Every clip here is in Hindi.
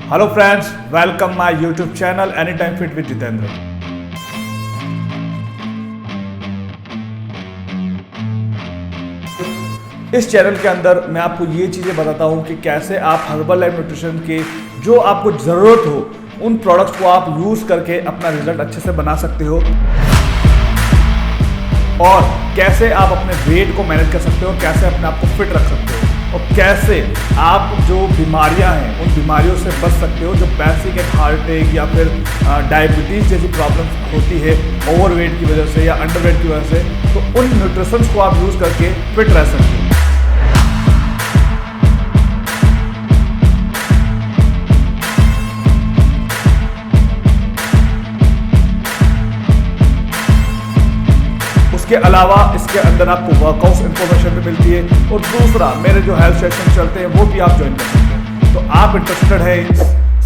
Hello friends, welcome my YouTube channel any time fit with Jitendra. इस चैनल के अंदर मैं आपको ये चीज़ें बताता हूँ कि कैसे आप हर्बल लाइफ न्यूट्रिशन के जो आपको ज़रूरत हो उन प्रोडक्ट्स को आप यूज़ करके अपना रिजल्ट अच्छे से बना सकते हो और कैसे आप अपने वेट को मैनेज कर सकते हो, कैसे अपने आप को फिट रख सकते हो और कैसे आप जो बीमारियां हैं उन बीमारियों से बच सकते हो जो बेसिक एक हार्ट अटैक या फिर डायबिटीज़ जैसी प्रॉब्लम होती है ओवरवेट की वजह से या अंडरवेट की वजह से। तो उन न्यूट्रिशंस को आप यूज़ करके फिट रह सकते हो। इसके अलावा इसके अंदर आपको वर्कआउट इन्फॉर्मेशन भी मिलती है और दूसरा मेरे जो हेल्थ सेशन चलते हैं वो भी आप ज्वाइन कर सकते हैं। तो आप इंटरेस्टेड है इन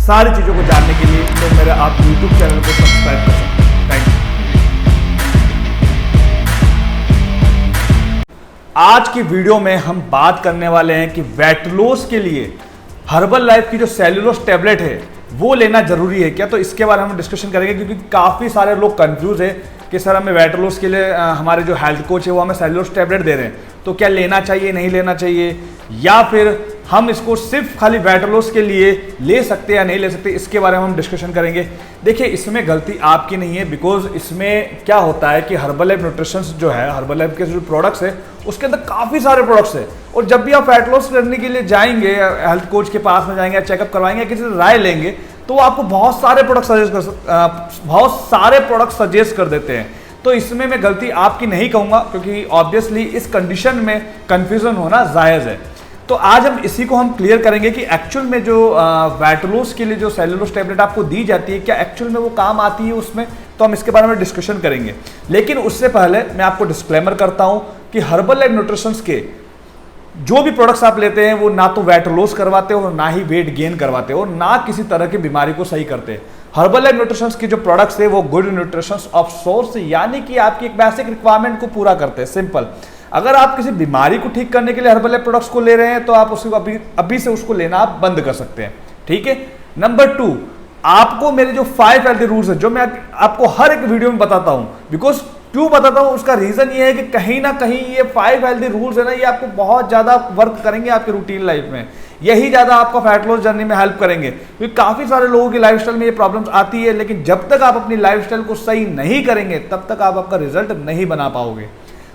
सारी चीज़ों को जानने के लिए तो मेरे आप यूट्यूब चैनल को सब्सक्राइब कर सकते हैं। Thank you. आज की वीडियो में हम बात करने वाले हैं कि वेट लॉस के लिए हर्बल लाइफ की जो सेल्यूलोज टैबलेट है वो लेना जरूरी है क्या। तो इसके बारे में हम डिस्कशन करेंगे क्योंकि काफ़ी सारे लोग कंफ्यूज है कि सर हमें वेट लॉस के लिए हमारे जो हेल्थ कोच है वो हमें सेल्यूलोज टैबलेट दे रहे हैं, तो क्या लेना चाहिए नहीं लेना चाहिए, या फिर हम इसको सिर्फ खाली वेट लॉस के लिए ले सकते या नहीं ले सकते, इसके बारे में हम डिस्कशन करेंगे। देखिए इसमें गलती आपकी नहीं है, बिकॉज इसमें क्या होता है कि हर्बल लाइफ न्यूट्रिशंस जो है, हर्बल लाइफ के जो प्रोडक्ट्स है उसके अंदर काफ़ी सारे प्रोडक्ट्स है और जब भी आप वेट लॉस करने के लिए जाएंगे, हेल्थ कोच के पास में जाएंगे, चेकअप करवाएंगे, किसी से राय लेंगे तो आपको बहुत सारे प्रोडक्ट सजेस्ट कर देते हैं। तो इसमें मैं गलती आपकी नहीं कहूंगा क्योंकि ऑब्वियसली इस कंडीशन में कंफ्यूजन होना जायज़ है। तो आज हम इसी को हम क्लियर करेंगे कि एक्चुअल में जो वेट लॉस के लिए जो सेल्यूलोज टैबलेट आपको दी जाती है क्या एक्चुअल में वो काम आती है उसमें, तो हम इसके बारे में डिस्कशन करेंगे। लेकिन उससे पहले मैं आपको डिस्क्लेमर करता हूं कि हर्बल लाइफ न्यूट्रिशंस के जो भी प्रोडक्ट्स आप लेते हैं वो ना तो वेट लॉस करवाते हो, ना ही वेट गेन करवाते हो, ना किसी तरह की बीमारी को सही करते हैं। हर्बल लाइफ न्यूट्रिशंस की जो प्रोडक्ट्स है वो गुड न्यूट्रिशंस ऑफ सोर्स यानी कि आपकी एक बेसिक रिक्वायरमेंट को पूरा करते हैं। सिंपल, अगर आप किसी बीमारी को ठीक करने के लिए हर्बल लाइफ प्रोडक्ट्स को ले रहे हैं तो आप उसको अभी से उसको लेना आप बंद कर सकते हैं। ठीक है। नंबर 2, आपको मेरे जो 5 हेल्थी रूल्स है जो मैं आपको हर एक वीडियो में बताता हूं, बिकॉज क्यों बताता हूं उसका रीजन ये है कि कहीं ना कहीं ये 5 हेल्थी रूल्स है ना, ये आपको बहुत ज्यादा वर्क करेंगे आपके रूटीन लाइफ में, यही ज्यादा आपका फैट लॉस जर्नी में हेल्प करेंगे। क्योंकि काफी सारे लोगों की लाइफस्टाइल में ये प्रॉब्लम्स आती है, लेकिन जब तक आप अपनी लाइफस्टाइल को सही नहीं करेंगे तब तक आप आपका रिजल्ट नहीं बना पाओगे।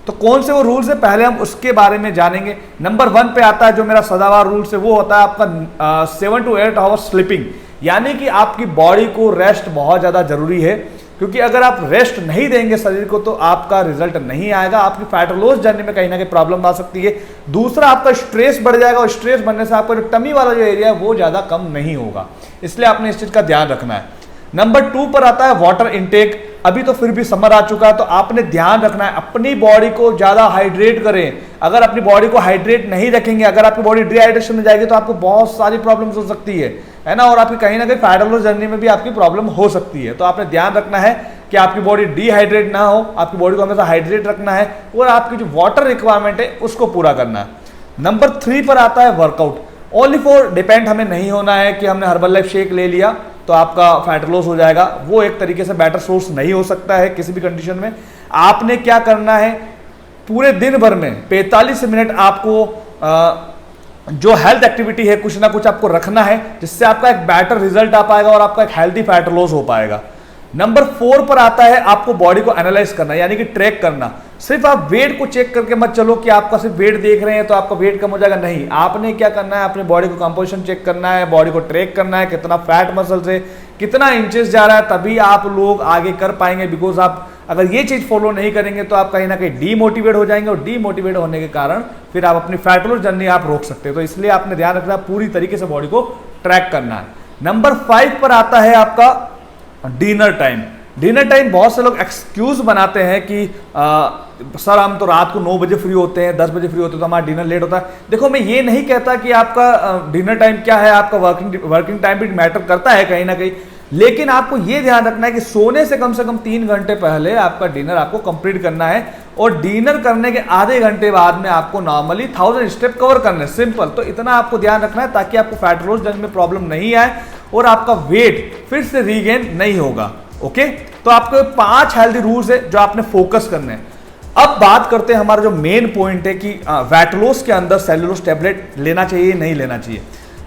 तो कौन से वो रूल्स है पहले हम उसके बारे में जानेंगे। नंबर 1 पे आता है जो मेरा सदाबहार रूल्स है, वो होता है आपका 7 to 8 आवर्स स्लीपिंग, यानी कि आपकी बॉडी को रेस्ट बहुत ज्यादा जरूरी है, क्योंकि अगर आप रेस्ट नहीं देंगे शरीर को तो आपका रिजल्ट नहीं आएगा, आपकी फैट लॉस जर्नी में कहीं ना कहीं प्रॉब्लम आ सकती है। दूसरा, आपका स्ट्रेस बढ़ जाएगा और स्ट्रेस बढ़ने से आपका जो टमी वाला जो एरिया है वो ज्यादा कम नहीं होगा, इसलिए आपने इस चीज का ध्यान रखना है। नंबर 2 पर आता है वाटर इनटेक। अभी तो फिर भी समर आ चुका है तो आपने ध्यान रखना है अपनी बॉडी को ज्यादा हाइड्रेट करें। अगर अपनी बॉडी को हाइड्रेट नहीं रखेंगे, अगर आपकी बॉडी डिहाइड्रेशन में जाएगी तो आपको बहुत सारी प्रॉब्लम्स हो सकती है ना, और आपकी कहीं ना कहीं फैट लॉस जर्नी में भी आपकी प्रॉब्लम हो सकती है। तो आपने ध्यान रखना है कि आपकी बॉडी डिहाइड्रेट ना हो, आपकी बॉडी को हमेशा हाइड्रेट रखना है और आपकी जो वाटर रिक्वायरमेंट है उसको पूरा करना है। नंबर 3 पर आता है वर्कआउट। ओनली फॉर डिपेंड हमें नहीं होना है कि हमने हर्बल लाइफ शेक ले लिया तो आपका फैट लॉस हो जाएगा, वो एक तरीके से बेटर सोर्स नहीं हो सकता है किसी भी कंडीशन में। आपने क्या करना है, पूरे दिन भर में 45 मिनट आपको जो हेल्थ एक्टिविटी है कुछ ना कुछ आपको रखना है, जिससे आपका एक बेटर रिजल्ट आ पाएगा और आपका एक हेल्थी फैट लॉस हो पाएगा। नंबर 4 पर आता है आपको बॉडी को एनालाइज करना, यानी कि ट्रैक करना। सिर्फ आप वेट को चेक करके मत चलो कि आपका सिर्फ वेट देख रहे हैं तो आपका वेट कम हो जाएगा, नहीं। आपने क्या करना है, अपनी बॉडी को कंपोजिशन चेक करना है, बॉडी को ट्रैक करना है, कितना फैट मसल से कितना इंचेस जा रहा है, तभी आप लोग आगे कर पाएंगे। बिकॉज आप अगर ये चीज फॉलो नहीं करेंगे तो आप कहीं ना कहीं डीमोटिवेट हो जाएंगे और डीमोटिवेट होने के कारण फिर आप अपनी फैट लॉस जर्नी आप रोक सकते हैं। तो इसलिए आपने ध्यान रखना है पूरी तरीके से बॉडी को ट्रैक करना है। नंबर 5 पर आता है आपका डिनर टाइम। डिनर टाइम बहुत से लोग एक्सक्यूज बनाते हैं कि सर हम तो रात को 9 बजे फ्री होते हैं, 10 बजे फ्री होते हैं तो हमारा डिनर लेट होता है। देखो मैं ये नहीं कहता कि आपका डिनर टाइम क्या है, आपका वर्किंग टाइम भी मैटर करता है कहीं ना कहीं, लेकिन आपको यह ध्यान रखना है कि सोने से कम 3 घंटे पहले आपका डिनर आपको कंप्लीट करना है और डिनर करने के आधे घंटे बाद में आपको नॉर्मली 1000 स्टेप कवर करने, सिंपल। तो इतना आपको ध्यान रखना है ताकि आपको फैट लॉस जर्नी में प्रॉब्लम नहीं आए और आपका वेट फिर से रीगेन नहीं होगा। ओके, तो आपको 5 हेल्दी रूल्स है जो आपने फोकस करने हैं। अब बात करते हैं हमारा जो मेन पॉइंट है कि वेट लॉस के अंदर सेल्यूलोज टैबलेट लेना चाहिए नहीं लेना चाहिए।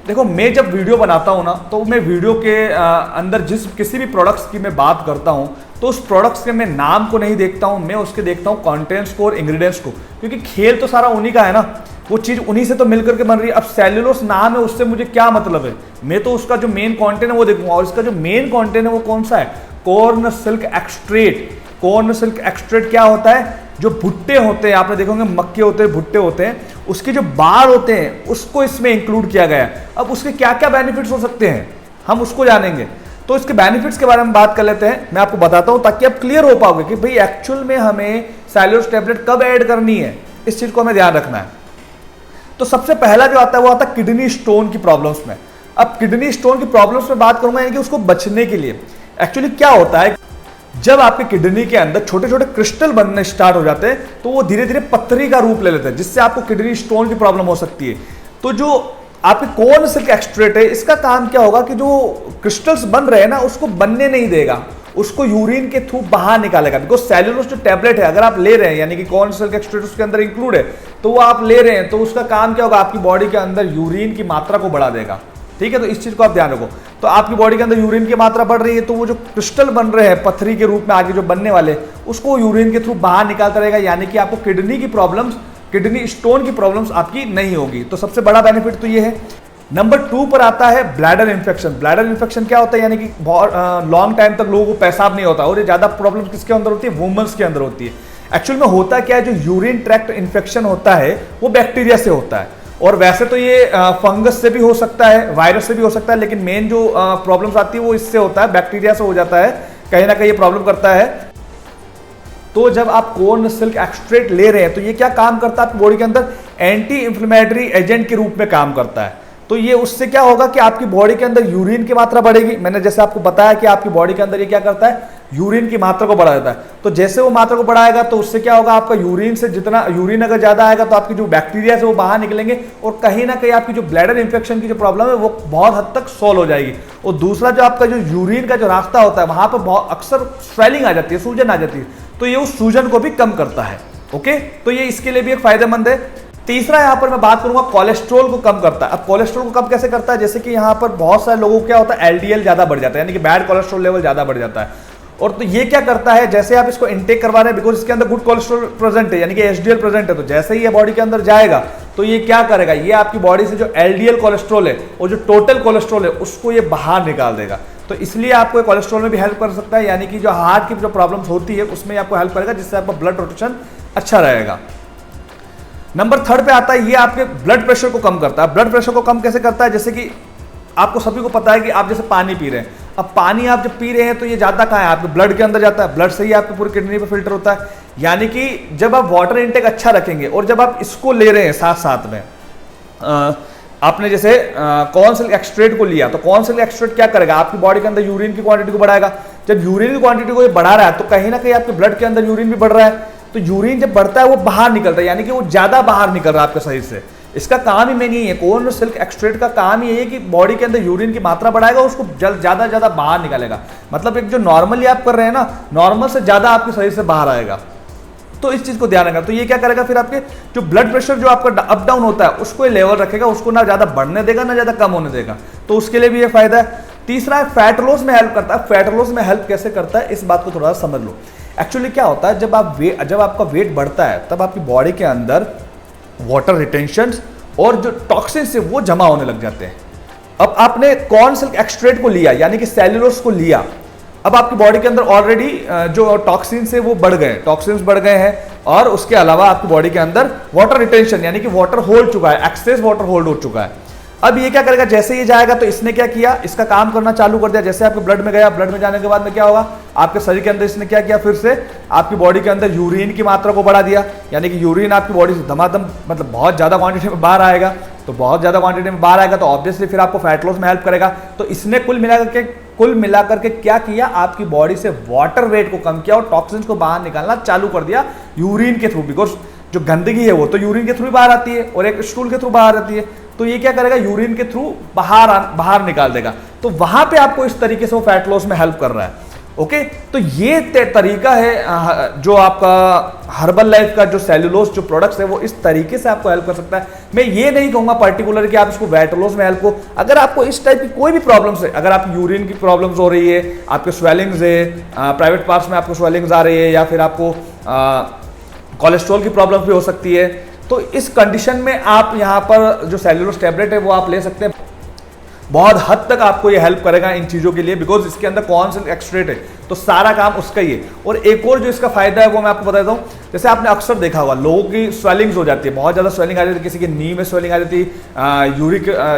देखो, मैं जब वीडियो बनाता हूं ना, तो मैं वीडियो के अंदर किसी भी प्रोडक्ट्स की मैं बात करता हूं, तो उस प्रोडक्ट्स के मैं नाम को नहीं देखता हूं, मैं उसके देखता हूं कंटेंट्स को और इंग्रेडिएंट्स को, क्योंकि खेल तो सारा उन्हीं का है ना, वो चीज उन्हीं से तो मिलकर के बन रही है। अब सेल्यूलोज नाम है, उससे मुझे क्या मतलब है? मैं तो उसका जो मेन कंटेंट है वो देखूंगा, और इसका जो मेन कंटेंट है वो कौन सा है? Corn silk एक्सट्रेट। कॉर्न सिल्क एक्सट्रेट क्या होता है? जो भुट्टे होते हैं, आपने देखोगे मक्के होते हैं, भुट्टे होते हैं, उसके जो बाल होते हैं उसको इसमें इंक्लूड किया गया है। अब उसके क्या क्या बेनिफिट्स हो सकते हैं हम उसको जानेंगे। तो इसके बेनिफिट्स के बारे में बात कर लेते हैं, मैं आपको बताता हूं ताकि आप क्लियर हो पाओगे कि भाई एक्चुअल में हमें सेल्यूलोज टैबलेट कब ऐड करनी है, इस चीज को हमें ध्यान रखना है। तो सबसे पहला जो आता है वो आता है किडनी स्टोन की प्रॉब्लम्स में। अब किडनी स्टोन की प्रॉब्लम्स में बात करूंगा, यानी कि उसको बचने के लिए एक्चुअली क्या होता है, जब आपके किडनी के अंदर छोटे छोटे क्रिस्टल बनने स्टार्ट हो जाते हैं तो वो धीरे धीरे पत्थरी का रूप ले लेते हैं, जिससे आपको किडनी स्टोन की प्रॉब्लम हो सकती है। तो जो आपके कॉर्न सिल्क एक्सट्रेट है, इसका काम क्या होगा कि जो क्रिस्टल्स बन रहे हैं ना, उसको बनने नहीं देगा, उसको यूरिन के थ्रू बाहर निकालेगा। बिकॉज सेल्यूलोज जो टैबलेट है अगर आप ले रहे हैं, यानी कि कॉर्न सिल्क एक्सट्रेट उसके अंदर इंक्लूड है, तो वो आप ले रहे हैं, तो उसका काम क्या होगा, आपकी बॉडी के अंदर यूरिन की मात्रा को बढ़ा देगा। ठीक है, तो इस चीज को आप ध्यान रखो। तो आपकी बॉडी के अंदर यूरिन की मात्रा बढ़ रही है, तो वो जो क्रिस्टल बन रहे हैं पत्थरी के रूप में आगे जो बनने वाले, उसको यूरिन के थ्रू बाहर निकालता रहेगा, यानी कि आपको किडनी की प्रॉब्लम्स, किडनी स्टोन की प्रॉब्लम्स आपकी नहीं होगी। तो सबसे बड़ा बेनिफिट तो ये है। नंबर 2 पर आता है ब्लैडर इन्फेक्शन। ब्लैडर इन्फेक्शन क्या होता है, यानी कि लॉन्ग टाइम तक लोगों को पेशाब नहीं होता, और ये ज्यादा प्रॉब्लम किसके अंदर होती है? वुमेन्स के अंदर होती है। एक्चुअल में होता क्या है, जो यूरिन ट्रैक्ट इन्फेक्शन होता है वो बैक्टीरिया से होता है, और वैसे तो ये फंगस से भी हो सकता है, वायरस से भी हो सकता है, लेकिन मेन जो प्रॉब्लम्स आती है वो इससे होता है, बैक्टीरिया से हो जाता है, कहीं ना कहीं ये प्रॉब्लम करता है। तो जब आप कॉर्न सिल्क एक्सट्रेट ले रहे हैं तो ये क्या काम करता है, आपकी बॉडी के अंदर एंटी इंफ्लेमेटरी एजेंट के रूप में काम करता है। तो ये उससे क्या होगा कि आपकी बॉडी के अंदर यूरिन की मात्रा बढ़ेगी। मैंने जैसे आपको बताया कि आपकी बॉडी के अंदर ये क्या करता है, यूरिन की मात्रा को बढ़ा देता है। तो जैसे वो मात्रा को बढ़ाएगा तो उससे क्या होगा, आपका यूरिन से जितना यूरिन अगर ज्यादा आएगा तो आपकी जो बैक्टीरिया है वो बाहर निकलेंगे, और कहीं ना कहीं आपकी जो ब्लैडर इंफेक्शन की जो प्रॉब्लम है वो बहुत हद तक सॉल्व हो जाएगी। और दूसरा, जो आपका जो यूरिन का जो रास्ता होता है वहां पर बहुत अक्सर स्वेलिंग आ जाती है, सूजन आ जाती है, तो ये उस सूजन को भी कम करता है। ओके, तो ये इसके लिए भी एक फायदेमंद है। तीसरा यहां पर मैं बात करूंगा, कोलेस्ट्रॉल को कम करता है। अब कोलेस्ट्रॉल को कम कैसे करता है, जैसे कि यहां पर बहुत सारे लोगों को क्या होता है, एलडीएल ज्यादा बढ़ जाता है, यानी कि बैड कोलेस्ट्रॉल लेवल ज्यादा बढ़ जाता है। और तो ये क्या करता है, जैसे आप इसको इनटेक करवा रहे हैं, बिकॉज इसके अंदर गुड कोलेस्ट्रॉल प्रेजेंट है, यानी कि एचडीएल प्रेजेंट है, तो जैसे ही ये बॉडी के अंदर जाएगा तो ये क्या करेगा, ये आपकी बॉडी से जो एलडीएल कोलेस्ट्रॉल है और जो टोटल कोलेस्ट्रॉल है उसको ये बाहर निकाल देगा। तो इसलिए आपको कोलेस्ट्रॉल में भी हेल्प कर सकता है, यानी कि जो हार्ट की जो प्रॉब्लम्स होती है उसमें आपको हेल्प करेगा, जिससे आपका ब्लड रोटेशन अच्छा रहेगा। नंबर 3 पे आता है, ये आपके ब्लड प्रेशर को कम करता है। ब्लड प्रेशर को कम कैसे करता है, जैसे कि आपको सभी को पता है कि आप जैसे पानी पी रहे हैं, अब पानी आप जब पी रहे हैं तो ये जाता कहाँ है, आपके ब्लड के अंदर जाता है, ब्लड से ही आपके पूरी किडनी पे फिल्टर होता है। यानी कि जब आप वाटर इनटेक अच्छा रखेंगे और जब आप इसको ले रहे हैं साथ साथ में, आपने जैसे कॉर्न सिल्क एक्सट्रेट को लिया, तो कॉर्न सिल्क एक्सट्रेट क्या करेगा, आपकी बॉडी के अंदर यूरिन की क्वांटिटी को बढ़ाएगा। जब यूरिन की क्वांटिटी को ये बढ़ा रहा है तो कहीं ना कहीं आपके ब्लड के अंदर यूरिन भी बढ़ रहा है, तो यूरिन जब बढ़ता है वो बाहर निकलता है, यानी कि वो ज्यादा बाहर निकल रहा है आपके शरीर से। इसका काम ही मेन यही है, कॉर्न सिल्क एक्सट्रेट का काम ही है कि बॉडी के अंदर यूरिन की मात्रा बढ़ाएगा, उसको ज्यादा ज्यादा बाहर निकालेगा। मतलब एक जो नॉर्मली आप कर रहे हैं ना, नॉर्मल से ज्यादा आपके शरीर से बाहर आएगा। तो इस चीज को ध्यान रखना। तो ये क्या करेगा, फिर आपके जो ब्लड प्रेशर जो आपका अप डाउन होता है उसको लेवल रखेगा, उसको ना ज्यादा बढ़ने देगा ना ज्यादा कम होने देगा, तो उसके लिए भी ये फायदा है। तीसरा है फैट लॉस में हेल्प करता है। फैट लॉस में हेल्प कैसे करता है, इस बात को थोड़ा सा समझ लो। एक्चुअली क्या होता है, जब आपका वेट बढ़ता है तब आपकी बॉडी के अंदर वाटर रिटेंशन और जो टॉक्सिन्स है वो जमा होने लग जाते हैं। अब आपने कॉर्न सिल्क एक्सट्रेट को लिया, यानी कि सेल्यूलोज को लिया, अब आपकी बॉडी के अंदर ऑलरेडी जो टॉक्सिन्स है वो बढ़ गए, टॉक्सिन्स बढ़ गए हैं, और उसके अलावा आपकी बॉडी के अंदर वाटर रिटेंशन यानी कि वाटर होल्ड चुका है, एक्सेस वाटर होल्ड हो चुका है। अब ये क्या करेगा, जैसे ये जाएगा तो इसने क्या किया, इसका काम करना चालू कर दिया। जैसे आपके ब्लड में गया, ब्लड में जाने के बाद में क्या होगा, आपके शरीर के अंदर इसने क्या किया, फिर से आपकी बॉडी के अंदर यूरिन की मात्रा को बढ़ा दिया, यानी कि यूरिन आपकी बॉडी से धमाधम मतलब बहुत ज्यादा क्वांटिटी में बाहर आएगा। तो बहुत ज्यादा क्वांटिटी में बाहर आएगा तो ऑब्वियसली फिर आपको फैट लॉस में हेल्प करेगा। तो इसने कुल मिलाकर के क्या किया, आपकी बॉडी से वाटर वेट को कम किया और टॉक्सिन्स को बाहर निकालना चालू कर दिया यूरिन के थ्रू, बिकॉज जो गंदगी है वो तो यूरिन के थ्रू बाहर आती है और एक स्टूल के थ्रू बाहर आती है। तो ये क्या करेगा, यूरिन के थ्रू बाहर निकाल देगा। तो वहां पे आपको इस तरीके से वो फैट लॉस में हेल्प कर रहा है। ओके, तो ये तरीका है जो आपका हर्बल लाइफ का जो सेल्यूलोज जो प्रोडक्ट्स है वो इस तरीके से आपको हेल्प कर सकता है। मैं ये नहीं कहूंगा पर्टिकुलर कि आप इसको वेट लॉस में हेल्प हो। अगर आपको इस टाइप की कोई भी प्रॉब्लम्स है, अगर आप यूरिन की प्रॉब्लम्स हो रही है, आपके स्वेलिंग्स है, प्राइवेट पार्ट्स में आपको स्वेलिंग्स आ रही है, या फिर आपको कोलेस्ट्रॉल की प्रॉब्लम भी हो सकती है, तो इस कंडीशन में आप यहाँ पर जो सेल्यूलोज टैबलेट है वो आप ले सकते हैं। बहुत हद तक आपको ये हेल्प करेगा इन चीज़ों के लिए, बिकॉज इसके अंदर कौन सा एक्सट्रेट है तो सारा काम उसका ही है। और एक और जो इसका फायदा है वो मैं आपको बताता हूँ, जैसे आपने अक्सर देखा होगा लोगों की स्वेलिंग्स हो जाती है, बहुत ज़्यादा स्वेलिंग आ जाती है, किसी की नी में स्वेलिंग आ जाती है,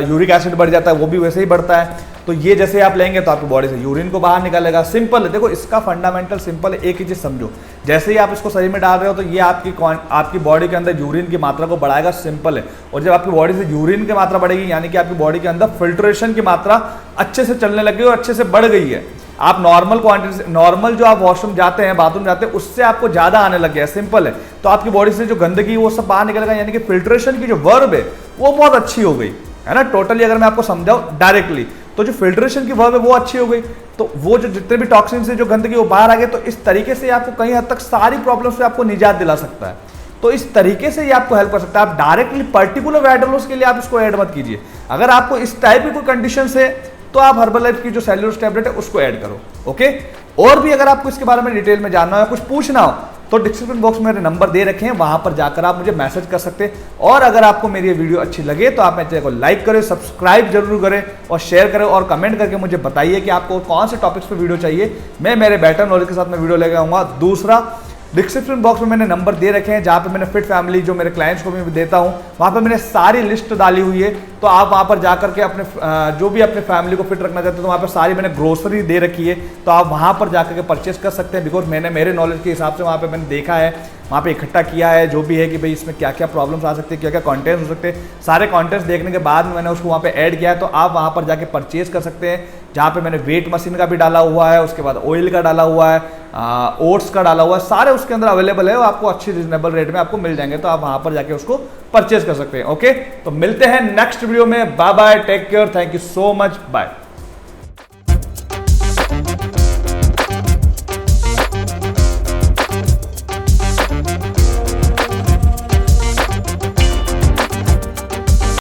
यूरिक एसिड बढ़ जाता है, वो भी वैसे ही बढ़ता है। तो ये जैसे आप लेंगे तो आपकी बॉडी से यूरिन को बाहर निकालेगा। सिंपल है, देखो इसका फंडामेंटल सिंपल है, एक ही चीज़ समझो, जैसे ही आप इसको शरीर में डाल रहे हो तो ये आपकी बॉडी के अंदर यूरिन की मात्रा को बढ़ाएगा, सिंपल है। और जब आपकी बॉडी से यूरिन की मात्रा बढ़ेगी यानी कि आपकी बॉडी के अंदर फिल्ट्रेशन की मात्रा अच्छे से चलने लगी और अच्छे से बढ़ गई है। आप नॉर्मल क्वांटिटी से, नॉर्मल जो आप वॉशरूम जाते हैं, बाथरूम जाते हैं, उससे आपको ज्यादा आने लग गया है, सिंपल है। तो आपकी बॉडी से जो गंदगी वो सब बाहर निकलेगा, यानी कि फिल्ट्रेशन की जो वर्ब है वो बहुत अच्छी हो गई है ना। टोटली अगर मैं आपको समझाऊं डायरेक्टली, तो जो फिल्ट्रेशन की वर्ब है वो अच्छी हो गई, तो वो जो जितने भी टॉक्सिन से जो गंदगी वो बाहर आ गए, तो इस तरीके से आपको कहीं हद तक सारी प्रॉब्लम से आपको निजात दिला सकता है। तो इस तरीके से ये आपको हेल्प कर सकता है। आप डायरेक्टली पर्टिकुलर वेट लॉस के लिए आप इसको ऐड मत कीजिए। अगर आपको इस टाइप की कोई कंडीशन है तो आप हर्बल लाइफ की जो सेल्यूलोज टैबलेट है उसको ऐड करो। ओके, और भी अगर आपको इसके बारे में डिटेल में जानना हो या कुछ पूछना हो तो डिस्क्रिप्शन बॉक्स में मेरे नंबर दे रखे हैं, वहां पर जाकर आप मुझे मैसेज कर सकते हैं। और अगर आपको मेरी ये वीडियो अच्छी लगे तो आप मेरे चैनल को लाइक करें, सब्सक्राइब जरूर करें और शेयर करें, और कमेंट करके मुझे बताइए कि आपको कौन से टॉपिक्स पे वीडियो चाहिए। मैं मेरे बेटर नॉलेज के साथ में वीडियो लेकर आऊंगा। दूसरा, डिस्क्रिप्शन बॉक्स में मैंने नंबर दे रखे हैं जहाँ पे मैंने फिट फैमिली जो मेरे क्लाइंट्स को भी देता हूँ, वहाँ पे मैंने सारी लिस्ट डाली हुई है। तो आप वहाँ पर जाकर के अपने जो भी अपने फैमिली को फिट रखना चाहते हैं तो वहाँ पर सारी मैंने ग्रोसरी दे रखी है, तो आप वहाँ पर जाकर के परचेस कर सकते हैं। बिकॉज मैंने मेरे नॉलेज के हिसाब से वहाँ पे मैंने देखा है, वहाँ पे इकट्ठा किया है जो भी है कि भाई इसमें क्या क्या प्रॉब्लम्स आ सकते हैं, क्या क्या कंटेंट्स हो सकते हैं। सारे कंटेंट्स देखने के बाद मैंने उसको वहाँ पे ऐड किया है, तो आप वहाँ पर जाके परचेज कर सकते हैं। जहाँ पे मैंने वेट मशीन का भी डाला हुआ है, उसके बाद ऑयल का डाला हुआ है, ओट्स का डाला हुआ है, सारे उसके अंदर अवेलेबल है, वो आपको अच्छी रिजनेबल रेट में आपको मिल जाएंगे। तो आप वहाँ पर जाके उसको परचेज कर सकते हैं। ओके, तो मिलते हैं नेक्स्ट वीडियो में। Bye bye, take care, thank you so much, bye.